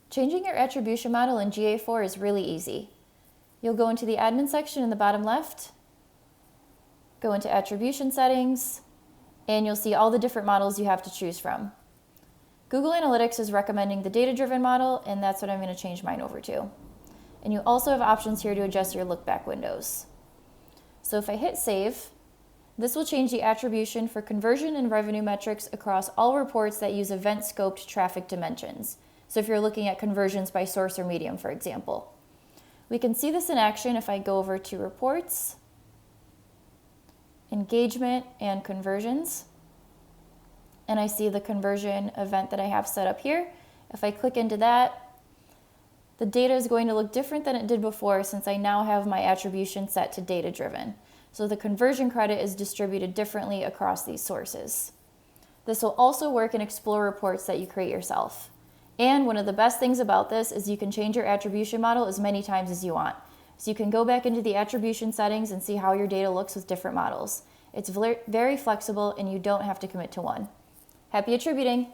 Changing your attribution model in GA4 is really easy. You'll go into the admin section in the bottom left, go into attribution settings, and you'll see all the different models you have to choose from. Google Analytics is recommending the data-driven model, and that's what I'm going to change mine over to. And you also have options here to adjust your lookback windows. So if I hit save, this will change the attribution for conversion and revenue metrics across all reports that use event-scoped traffic dimensions. So if you're looking at conversions by source or medium, for example. We can see this in action if I go over to Reports, Engagement, and Conversions. And I see the conversion event that I have set up here. If I click into that, the data is going to look different than it did before since I now have my attribution set to data-driven. So the conversion credit is distributed differently across these sources. This will also work in Explore reports that you create yourself. And one of the best things about this is you can change your attribution model as many times as you want. So you can go back into the attribution settings and see how your data looks with different models. It's very flexible and you don't have to commit to one. Happy attributing!